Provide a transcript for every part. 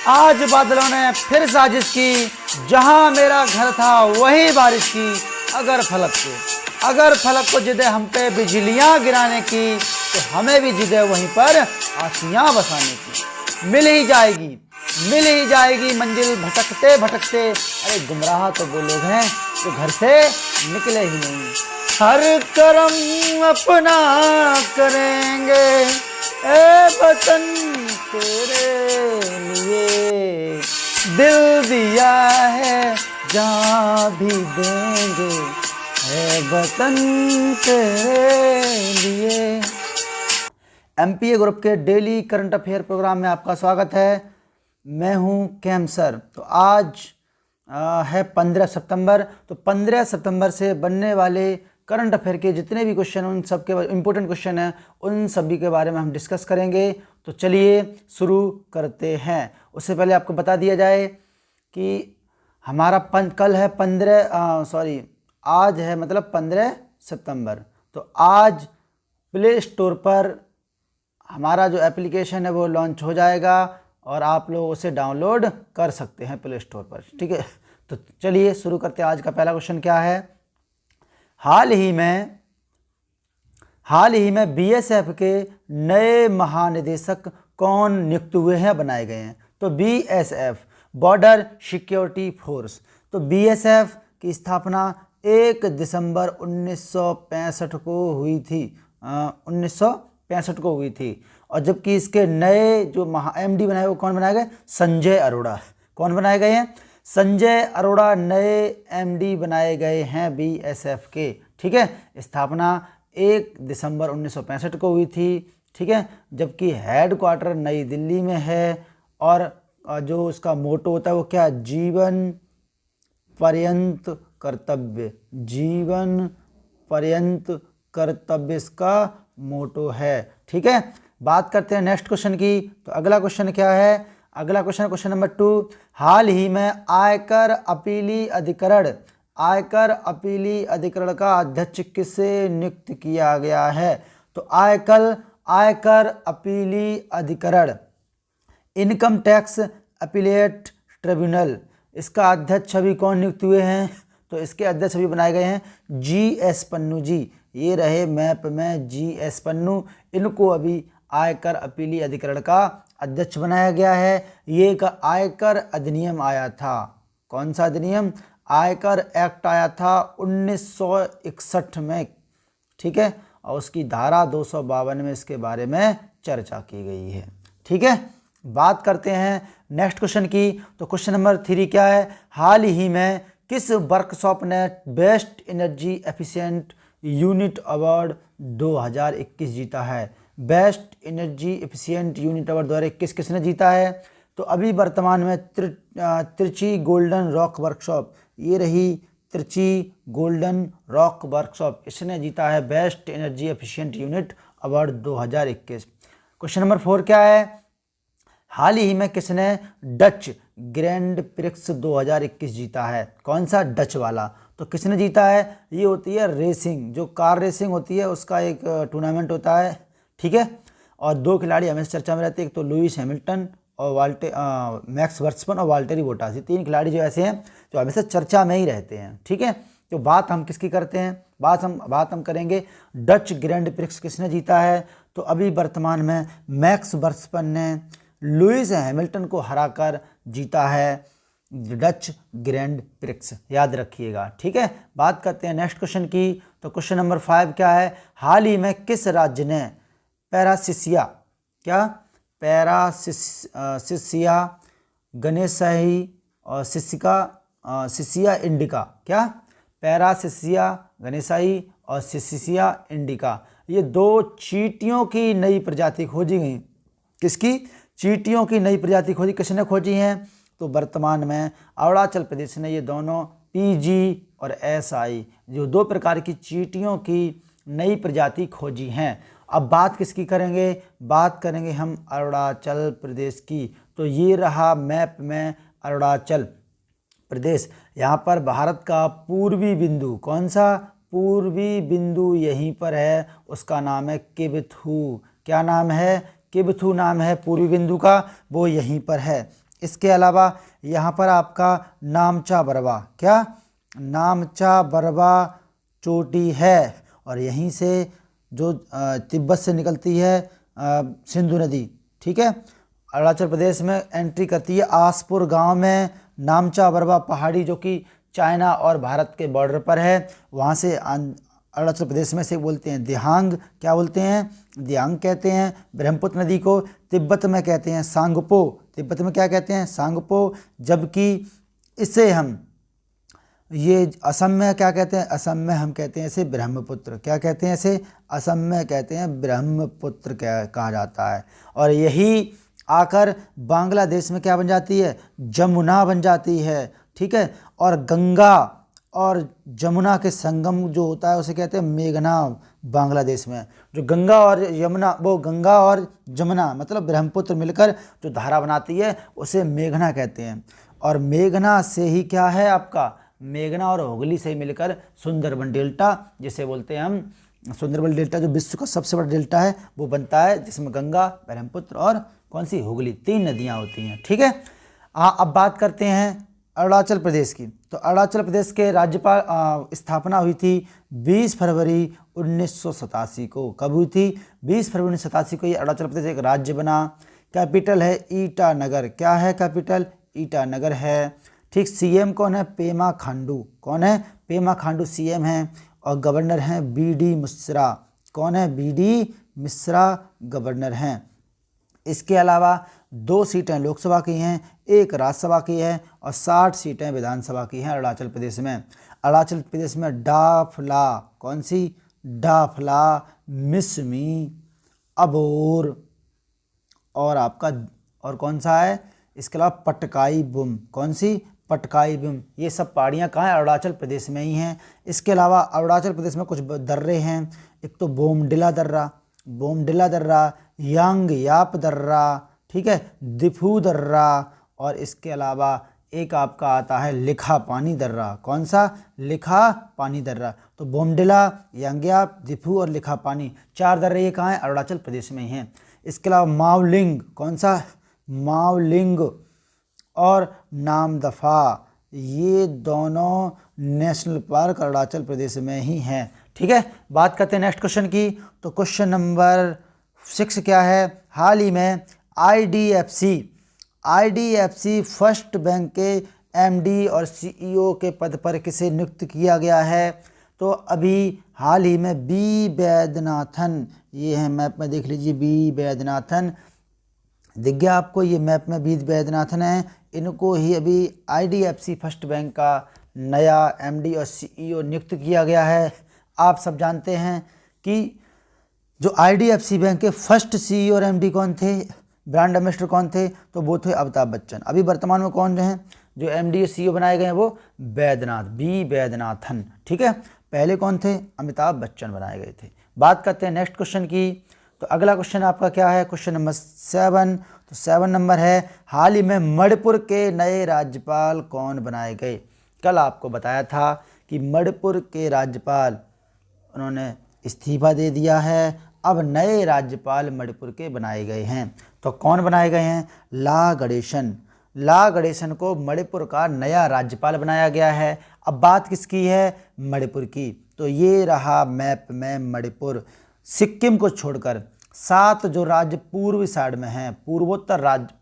आज बादलों ने फिर साजिश की, जहां मेरा घर था वही बारिश की। अगर फलक को जिदे हम पे बिजलियां गिराने की, तो हमें भी जिदे वहीं पर आसियां बसाने की। मिल ही जाएगी मंजिल भटकते भटकते। अरे गुमराह तो वो लोग हैं जो घर से निकले ही नहीं। हर करम अपना करेंगे ए वतन तेरे लिए, दिल दिया है जान भी देंगे ए वतन तेरे लिए। एमपीए ग्रुप के डेली करंट अफेयर प्रोग्राम में आपका स्वागत है। मैं हूं कैम सर। तो आज है 15 सितंबर। तो 15 सितंबर से बनने वाले करंट अफेयर के जितने भी क्वेश्चन उन सब के इम्पोर्टेंट क्वेश्चन हैं, उन सभी के बारे में हम डिस्कस करेंगे। तो चलिए शुरू करते हैं। उससे पहले आपको बता दिया जाए कि हमारा कल है आज है 15 सितंबर। तो आज प्ले स्टोर पर हमारा जो एप्लीकेशन है वो लॉन्च हो जाएगा और आप लोग उसे डाउनलोड कर सकते हैं प्ले स्टोर पर। ठीक है, तो चलिए शुरू करते हैं। आज का पहला क्वेश्चन क्या है? हाल ही में बीएसएफ के नए महानिदेशक कौन नियुक्त हुए हैं, बनाए गए हैं? तो बीएसएफ बॉर्डर सिक्योरिटी फोर्स। तो बीएसएफ की स्थापना 1 दिसंबर 1965 को हुई थी। 1965 को हुई थी। और जबकि इसके नए जो एमडी बनाए वो कौन बनाए गए? संजय अरोड़ा। कौन बनाए गए हैं? संजय अरोड़ा नए एमडी बनाए गए हैं बीएसएफ के। ठीक है, स्थापना 1 दिसंबर 1965 को हुई थी। ठीक है, जबकि हेडक्वार्टर नई दिल्ली में है। और जो उसका मोटो होता है वो क्या? जीवन पर्यंत कर्तव्य। जीवन पर्यंत कर्तव्य इसका मोटो है। ठीक है, बात करते हैं नेक्स्ट क्वेश्चन की। तो अगला क्वेश्चन क्या है? अगला क्वेश्चन नंबर 2। हाल ही में आयकर अपीली अधिकरण का अध्यक्ष किसे नियुक्त किया गया है? तो आयकर अपीली अधिकरण, इनकम टैक्स अपीलेट ट्रिब्यूनल, इसका अध्यक्ष अभी कौन नियुक्त हुए हैं? तो इसके अध्यक्ष अभी बनाए गए हैं जीएस पन्नू जी। ये रहे मैप में जीएस पन्नू। इनको अभी आयकर अपीली अधिकरण का अध्यक्ष बनाया गया है। ये एक आयकर अधिनियम आया था। कौन सा अधिनियम? आयकर एक्ट आया था 1961 में। ठीक है, और उसकी धारा 252 में इसके बारे में चर्चा की गई है। ठीक है, बात करते हैं नेक्स्ट क्वेश्चन की। तो क्वेश्चन नंबर 3 क्या है? हाल ही में किस वर्कशॉप ने best energy efficient unit award 2021 जीता है? Best energy efficient unit award 2021 किसने जीता है? तो अभी वर्तमान में त्रिची गोल्डन रॉक वर्कशॉप, ये रही त्रिची गोल्डन रॉक वर्कशॉप, इसने जीता है best energy efficient unit award 2021। Question number 4 क्या है? हाल ही में किसने डच ग्रैंड प्रिक्स 2021 जीता है? कौन सा? डच वाला। तो किसने जीता है? ये होती है रेसिंग, जो कार रेसिंग होती है उसका एक टूर्नामेंट होता है। ठीक है, और 2 खिलाड़ी हमेशा चर्चा में रहते हैं, एक तो लुइस हैमिल्टन और मैक्स वर्स्टैपेन और वाल्टेरी बोटास। ये 3 खिलाड़ी जो ऐसे हैं जो हमेशा चर्चा में ही रहते हैं। ठीक है, तो बात हम किसकी करते हैं? बात हम करेंगे डच ग्रैंड प्रिक्स किसने जीता है? तो अभी वर्तमान में मैक्स वर्स्टैपेन ने लुइस हैमिल्टन को हराकर जीता है डच ग्रैंड प्रिक्स, याद रखिएगा। ठीक है, बात करते हैं नेक्स्ट क्वेश्चन की। तो क्वेश्चन नंबर 5 क्या है? हाल ही में किस राज्य ने पैरासिसिया गणेशाई और सिसिया इंडिका, क्या? पैरासिसिया गणेशाई और सिसिया इंडिका, ये 2 चींटियों की नई प्रजाति खोजी गई। किसकी? चींटियों की नई प्रजाति खोजी। किसने खोजी हैं? तो वर्तमान में अरुणाचल प्रदेश ने ये दोनों पीजी और एसआई, जो 2 प्रकार की चींटियों की नई प्रजाति खोजी हैं। अब बात किसकी करेंगे? बात करेंगे हम अरुणाचल प्रदेश की। तो ये रहा मैप में अरुणाचल प्रदेश। यहाँ पर भारत का पूर्वी बिंदु, कौन सा? पूर्वी बिंदु यहीं पर है, उसका नाम है किबथू। क्या नाम है? किबथू नाम है पूर्वी बिंदु का, वो यहीं पर है। इसके अलावा यहाँ पर आपका नामचा बरवा, क्या नामचा बरवा चोटी है, और यहीं से जो तिब्बत से निकलती है सिंधु नदी, ठीक है, अरुणाचल प्रदेश में एंट्री करती है। आसपुर गांव में नामचा बरवा पहाड़ी जो कि चाइना और भारत के बॉर्डर पर है, वहाँ से अरुणाचल प्रदेश में से बोलते हैं दिहांग, क्या बोलते हैं, दिहांग कहते हैं। ब्रह्मपुत्र नदी को तिब्बत में कहते हैं सांगपो, तिब्बत में क्या कहते हैं, सांगपो, जबकि इसे हम ये असम में क्या कहते हैं, असम में हम कहते हैं इसे ब्रह्मपुत्र, क्या कहते हैं इसे, असम में कहते हैं ब्रह्मपुत्र कहा जाता है। और यही आकर बांग्लादेश में क्या बन जाती है, जमुना बन जाती है, ठीक है। और गंगा और जमुना के संगम जो होता है उसे कहते हैं मेघना। बांग्लादेश में जो गंगा और यमुना, वो गंगा और जमुना मतलब ब्रह्मपुत्र मिलकर जो धारा बनाती है उसे मेघना कहते हैं। और मेघना से ही क्या है आपका, मेघना और हुगली से मिलकर सुंदरबन डेल्टा, जिसे बोलते हैं हम सुंदरबन डेल्टा, जो विश्व का सबसे बड़ा डेल्टा है वो बनता है, जिसमें गंगा, ब्रह्मपुत्र और कौन सी, हुगली, 3 नदियां होती हैं, ठीक है। अब बात करते हैं अरुणाचल प्रदेश की। तो अरुणाचल प्रदेश के राज्यपाल स्थापना हुई थी 20 फरवरी 1987 को। कब हुई थी, 20 फरवरी 1987 को ये अरुणाचल प्रदेश एक राज्य बना। कैपिटल है ईटानगर, क्या है कैपिटल, ईटानगर है, ठीक। सीएम कौन है, पेमा खांडू, कौन है, पेमा खांडू सीएम हैं। और गवर्नर हैं बीडी मिश्रा, कौन है, बीडी मिश्रा गवर्नर हैं। इसके अलावा 2 सीटें लोकसभा की हैं, 1 राज्यसभा की है और 60 सीटें विधानसभा की हैं अरुणाचल प्रदेश में। अरुणाचल प्रदेश में डाफला, कौन सी, डाफला, मिसमी, अबोर और आपका और कौन सा है, इसके अलावा पटकाई बुम, कौन सी, पटकाई बुम, ये सब पहाड़ियाँ कहाँ हैं, अरुणाचल प्रदेश में ही हैं। इसके अलावा अरुणाचल प्रदेश में कुछ दर्रे हैं, एक तो बोमडिला दर्रा, बोमडिला दर्रा, यांग याप दर्रा, ठीक है, दिफू दर्रा, और इसके अलावा एक आपका आता है लिखा पानी दर्रा, कौन सा, लिखा पानी दर्रा। तो बोमडिला, यांग्याप, दिफू और लिखा पानी, 4 दर्रे ये कहाँ हैं, अरुणाचल प्रदेश में ही हैं। इसके अलावा मावलिंग, कौन सा, मावलिंग और नामदफा, ये दोनों नेशनल पार्क अरुणाचल प्रदेश में ही हैं, ठीक है। बात करते हैं नेक्स्ट क्वेश्चन की। तो क्वेश्चन नंबर 6 क्या है, हाल ही में आईडीएफसी फर्स्ट बैंक के एमडी और सीईओ के पद पर किसे नियुक्त किया गया है। तो अभी हाल ही में बी वैद्यनाथन, ये है मैप में देख लीजिए, बी वैद्यनाथन दिख गया आपको, ये मैप में बी वैद्यनाथन है, इनको ही अभी आईडीएफसी फर्स्ट बैंक का नया एमडी और सीईओ नियुक्त किया गया है। आप सब जानते हैं कि जो आईडीएफसी बैंक के फर्स्ट सीईओ और एमडी कौन थे, ब्रांड एम्बेसडर कौन थे, तो वो थे अमिताभ बच्चन। अभी वर्तमान में कौन हैं जो एमडी और सीईओ बनाए गए हैं, वो वैद्यनाथ, बी वैद्यनाथन, ठीक है। पहले कौन थे, अमिताभ बच्चन बनाए गए थे। बात करते हैं नेक्स्ट क्वेश्चन की। तो अगला क्वेश्चन आपका क्या है, क्वेश्चन नंबर 7। तो 7 नंबर है, हाल ही में मणिपुर के नए राज्यपाल कौन बनाए गए। कल आपको बताया था कि मणिपुर के राज्यपाल उन्होंने इस्तीफा दे दिया है, अब नए राज्यपाल मणिपुर के बनाए गए हैं। तो कौन बनाए गए हैं, ला गणेशन, ला गणेशन को मणिपुर का नया राज्यपाल बनाया गया है। अब बात किसकी है, मणिपुर की। तो ये रहा मैप में मणिपुर, सिक्किम को छोड़कर 7 जो राज्य पूर्वी साइड में हैं, पूर्वोत्तर राज्य,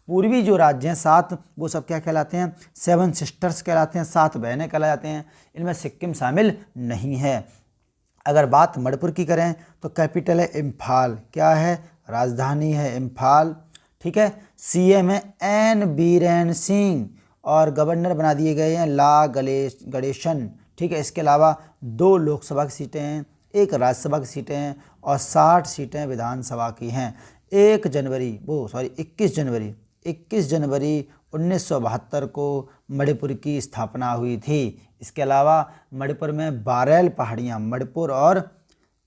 पूर्वी जो राज्य हैं 7, वो सब क्या कहलाते हैं, 7 सिस्टर्स कहलाते हैं, 7 बहनें कहलाते हैं। इनमें सिक्किम शामिल नहीं है। अगर बात मणिपुर की करें तो कैपिटल है इम्फाल, क्या है, राजधानी है इम्फाल, ठीक है। सीएम है एन बीरेन सिंह और गवर्नर बना दिए गए हैं ला गणेशन, ठीक है। इसके अलावा 2 लोकसभा की सीटें हैं, 1 राज्यसभा की सीटें हैं और 60 सीटें विधानसभा की हैं। 21 जनवरी 1972 को मणिपुर की स्थापना हुई थी। इसके अलावा मणिपुर में बारेल पहाड़ियाँ मणिपुर और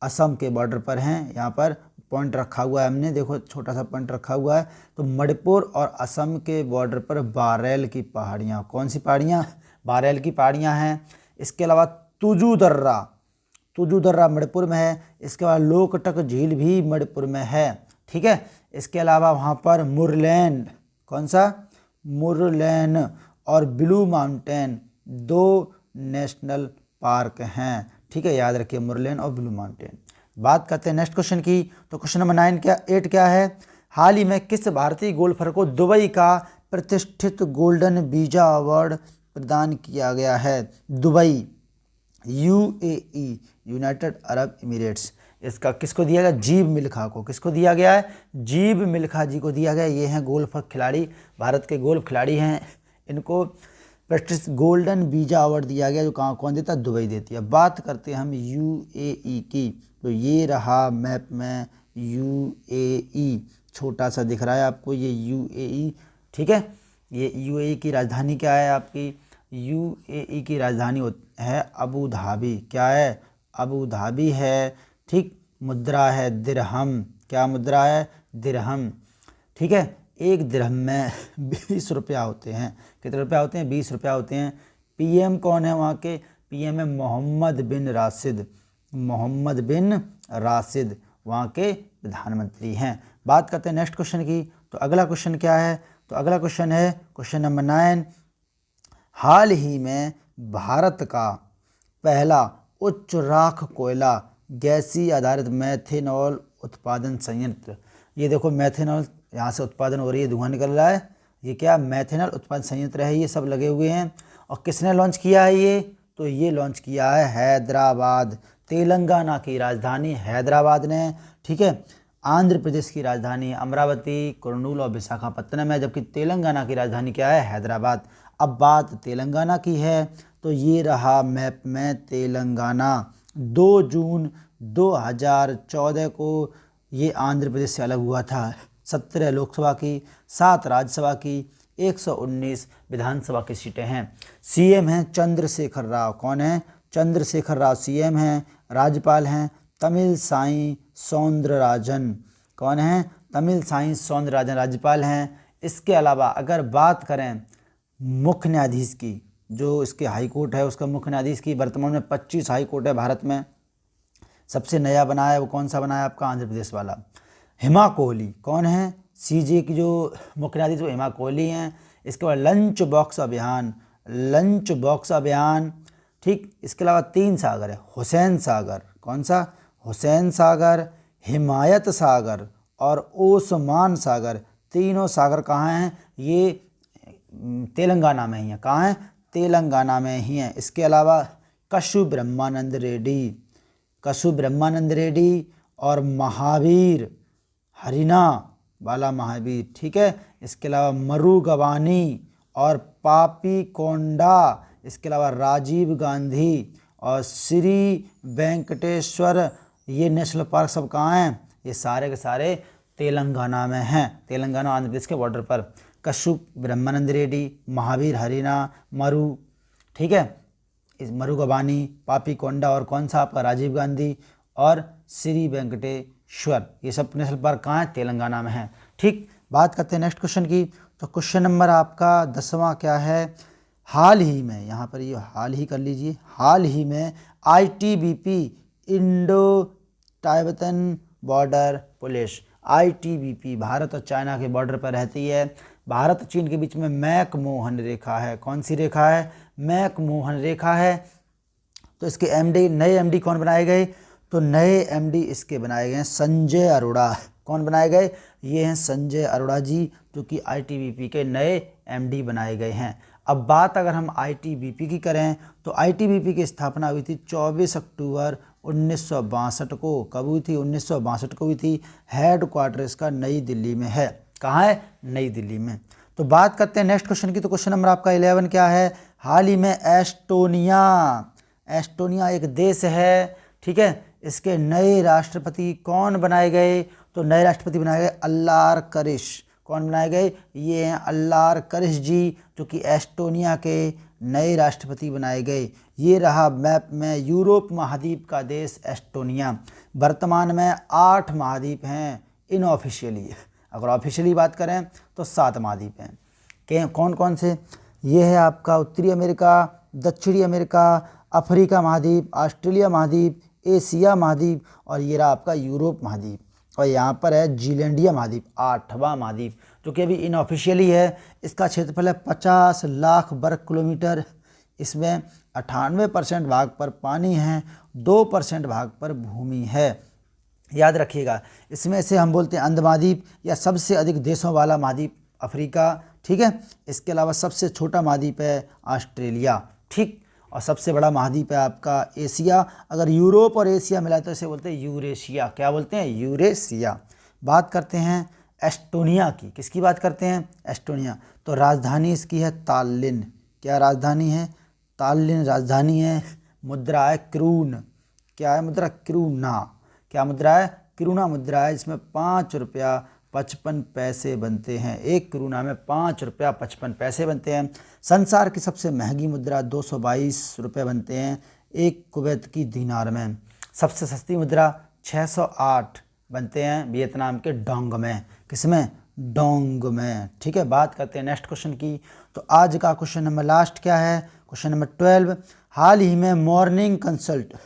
असम के बॉर्डर पर हैं, यहाँ पर पॉइंट रखा हुआ है हमने, देखो छोटा सा पॉइंट रखा हुआ है। तो मणिपुर और असम के बॉर्डर पर बारेल की पहाड़ियाँ, कौन सी पहाड़ियाँ, बारेल की पहाड़ियाँ हैं। इसके अलावा तुजू दर्रा मणिपुर में है। इसके बाद लोकटक झील भी मणिपुर में है, ठीक है। इसके अलावा वहाँ पर मुरलैन, कौन सा, मुरलैन और ब्लू माउंटेन 2 नेशनल पार्क हैं। ठीक है, याद रखिए मुरलैन और ब्लू माउंटेन। बात करते हैं नेक्स्ट क्वेश्चन की। तो क्वेश्चन नंबर 8 क्या है, हाल ही में किस भारतीय गोल्फर को दुबई का प्रतिष्ठित गोल्डन वीजा अवार्ड प्रदान किया गया है। Dubai, UAE, United Arab Emirates. इसका किसको दिया गया, जीव मिल्खा को। किसको दिया गया है, जीव मिल्खा जी को दिया गया। ये हैं गोल्फ खिलाड़ी, भारत के गोल्फ खिलाड़ी हैं। इनको प्रतिष्ठित गोल्डन वीजा अवार्ड दिया गया, जो कौन देता है, दुबई देती है। बात करते हैं हम यूएई की। तो ये रहा मैप में यूएई, छोटा सा दिख रहा है आपको ये यूएई। ठीक है, ये यूएई की राजधानी क्या है आपकी, यूएई की राजधानी है अबू धाबी। क्या है, अबू धाबी है। ठीक, मुद्रा है दिरहम। क्या मुद्रा है, दिरहम। ठीक है, एक दिरहम में 20 रुपया होते हैं। कितने रुपया होते हैं, 20 रुपया होते हैं। पीएम कौन है वहाँ के, पीएम है मोहम्मद बिन राशिद। मोहम्मद बिन राशिद वहाँ के प्रधानमंत्री हैं। बात करते हैं नेक्स्ट क्वेश्चन की। तो अगला क्वेश्चन क्या है, तो अगला क्वेश्चन है क्वेश्चन नंबर 9। हाल ही में भारत का पहला उच्च राख कोयला गैसीय आधारित मेथेनॉल उत्पादन संयंत्र। ये देखो मेथेनॉल यहाँ से उत्पादन हो रही है, धुआं निकल रहा है। ये क्या मेथेनॉल उत्पादन संयंत्र है, ये सब लगे हुए हैं। और किसने लॉन्च किया है ये, तो ये लॉन्च किया है हैदराबाद, तेलंगाना की राजधानी हैदराबाद ने। ठीक है, आंध्र प्रदेश की राजधानी अमरावती, कुर्नूल और विशाखापत्तनम है, जबकि तेलंगाना की राजधानी क्या है, हैदराबाद। अब बात तेलंगाना की है, तो ये रहा मैप में तेलंगाना। 2 जून 2014 को ये आंध्र प्रदेश से अलग हुआ था। 17 लोकसभा की, 7 राज्यसभा की, 119 विधानसभा की सीटें हैं। सीएम हैं चंद्रशेखर राव। कौन है, चंद्रशेखर राव सीएम हैं। राज्यपाल हैं तमिलसाई सौंदरराजन। कौन है, तमिलसाई सौंदरराजन राज्यपाल हैं। इसके अलावा अगर बात करें मुख्य न्यायाधीश की, जो इसके हाई कोर्ट है उसका मुख्य न्यायाधीश की, वर्तमान में 25 हाई कोर्ट है भारत में। सबसे नया बनाया है वो कौन सा बनाया आपका, आंध्र प्रदेश वाला, हिमा कोहली। कौन है, सीजे की जो मुख्य न्यायाधीश वो हिमा कोहली हैं। इसके बाद लंच बॉक्स अभियान, लंच बॉक्स अभियान। ठीक, इसके अलावा 3 सागर है, हुसैन सागर। कौन सा, हुसैन सागर, हिमायत सागर और ओस्मान सागर। तीनों सागर कहाँ हैं, ये तेलंगाना में ही है। कहाँ है, तेलंगाना में ही है। इसके अलावा कशु ब्रह्मानंद रेड्डी, कशु ब्रह्मानंद रेड्डी और महावीर हरिना वाला महावीर। ठीक है, इसके अलावा मरुगवानी और पापी कोंडा। इसके अलावा राजीव गांधी और श्री वेंकटेश्वर। ये नेशनल पार्क सब कहाँ हैं, ये सारे के सारे तेलंगाना में हैं, तेलंगाना आंध्र प्रदेश के बॉर्डर पर। कशु ब्रह्मानंद रेड्डी, महावीर हरिना, मरु, ठीक है, इस मरुगवानी, पापी कोंडा और कौन सा आपका राजीव गांधी और श्री वेंकटेश्वर। ये सब नेशनल पार्क कहाँ है, तेलंगाना में है। ठीक, बात करते हैं नेक्स्ट क्वेश्चन की। तो क्वेश्चन नंबर आपका 10वां क्या है, हाल ही में, यहाँ पर ये हाल ही कर लीजिए, हाल ही में ITBP Indo Tibetan border police, ITBP Bharat और चाइना के बॉर्डर पर रहती है। भारत चीन के बीच में मैकमोहन रेखा है। कौन सी रेखा है, मैकमोहन रेखा है। तो इसके एमडी, नए एमडी कौन बनाए गए, तो नए एमडी इसके बनाए गए हैं संजय अरोड़ा। कौन बनाए गए, ये हैं संजय अरोड़ा जी, जो कि आईटीबीपी के नए एमडी बनाए गए हैं। अब बात अगर हम आईटीबीपी की करें, तो आईटीबीपी की स्थापना हुई थी 24 अक्टूबर 1962 को। कब हुई थी, 1962 को हुई थी। हेड क्वार्टर इसका नई दिल्ली में है। कहाँ है, नई दिल्ली में। तो बात करते हैं नेक्स्ट क्वेश्चन की। तो क्वेश्चन नंबर आपका 11 क्या है, हाल ही में एस्टोनिया, एस्टोनिया एक देश है, ठीक है, इसके नए राष्ट्रपति कौन बनाए गए, तो नए राष्ट्रपति बनाए गए अल्लार करिश। कौन बनाए गए, ये हैं अल्लार करिश जी, जो कि एस्टोनिया के नए राष्ट्रपति बनाए गए। ये रहा मैप में यूरोप महाद्वीप का देश एस्टोनिया। वर्तमान में 8 महाद्वीप हैं इनऑफिशियली। अगर ऑफिशियली बात करें तो 7 महाद्वीप हैं। कौन कौन से, ये है आपका उत्तरी अमेरिका, दक्षिणी अमेरिका, अफ्रीका महाद्वीप, ऑस्ट्रेलिया महाद्वीप, एशिया महाद्वीप और ये रहा आपका यूरोप महाद्वीप। और यहाँ पर है जीलैंडिया महाद्वीप, 8वां महाद्वीप, जो कि अभी इनऑफिशियली है। इसका क्षेत्रफल है 50 लाख वर्ग किलोमीटर। इसमें 98% भाग पर पानी है, 2% भाग पर भूमि है। याद रखिएगा, इसमें से हम बोलते हैं अंध महाद्वीप या सबसे अधिक देशों वाला महाद्वीप अफ्रीका, ठीक है। इसके अलावा सबसे छोटा महाद्वीप है ऑस्ट्रेलिया, ठीक। और सबसे बड़ा महाद्वीप है आपका एशिया। अगर यूरोप और एशिया मिला तो इसे बोलते हैं यूरेशिया। क्या बोलते हैं? यूरेशिया। बात करते हैं एस्टोनिया की। किसकी बात करते हैं? एस्टोनिया। तो राजधानी इसकी है ताल्लिन। क्या राजधानी है? ताल्लिन राजधानी है। मुद्रा है क्रून। क्या है मुद्रा? क्रूना। क्या मुद्रा है? क्रूना मुद्रा है। इसमें 5 रुपया 55 पैसे बनते हैं। एक क्रूना में 5 रुपया 55 पैसे बनते हैं। संसार की सबसे महंगी मुद्रा 222 रुपये बनते हैं एक कुवैत की दीनार में। सबसे सस्ती मुद्रा 608 बनते हैं वियतनाम के डोंग में। किसमें? डोंग में, ठीक है। बात करते हैं नेक्स्ट क्वेश्चन की। तो आज का क्वेश्चन नंबर लास्ट क्या है? Question number 12। हाल ही में मॉर्निंग कंसल्ट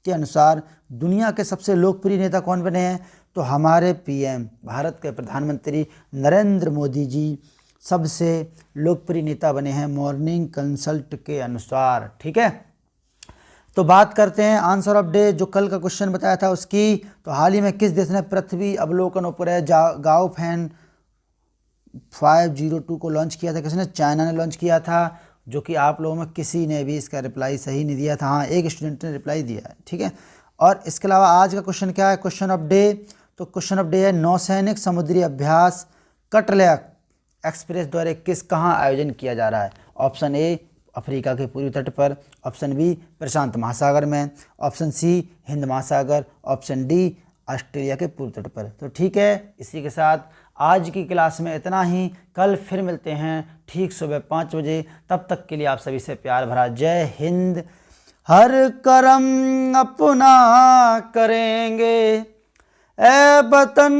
के अनुसार दुनिया के सबसे लोकप्रिय नेता कौन बने हैं? तो हमारे पीएम, भारत के प्रधानमंत्री नरेंद्र मोदी जी सबसे लोकप्रिय नेता बने हैं मॉर्निंग कंसल्ट के अनुसार, ठीक है। तो बात करते हैं आंसर ऑफ डे, जो कल का क्वेश्चन बताया था उसकी। तो हाल ही में किस देश ने पृथ्वी अवलोकन उपग्रह गाओफैन 502 को लॉन्च किया था? किसने? चाइना ने लॉन्च किया था, जो कि आप लोगों में किसी ने भी इसका रिप्लाई सही नहीं दिया था। हाँ, एक स्टूडेंट ने रिप्लाई दिया है, ठीक है। और इसके अलावा आज का क्वेश्चन क्या है? Question of day. तो क्वेश्चन ऑफ डे है नौसैनिक समुद्री अभ्यास कटलैक एक्सप्रेस द्वारा किस कहाँ आयोजन किया जा रहा है? ऑप्शन ए अफ्रीका के पूर्वी तट पर, ऑप्शन बी प्रशांत महासागर में, ऑप्शन सी हिंद महासागर, ऑप्शन डी ऑस्ट्रेलिया के पूर्व तट पर। तो ठीक है, इसी के साथ आज की क्लास में इतना ही। कल फिर मिलते हैं ठीक सुबह 5 बजे। तब तक के लिए आप सभी से प्यार भरा जय हिंद। हर करम अपना करेंगे ए वतन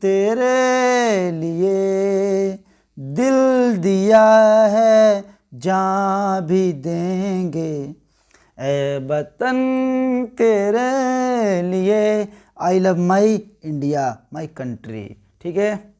तेरे लिए, दिल दिया है जान भी देंगे ए वतन तेरे लिए। I love my India, my country, ठीक है।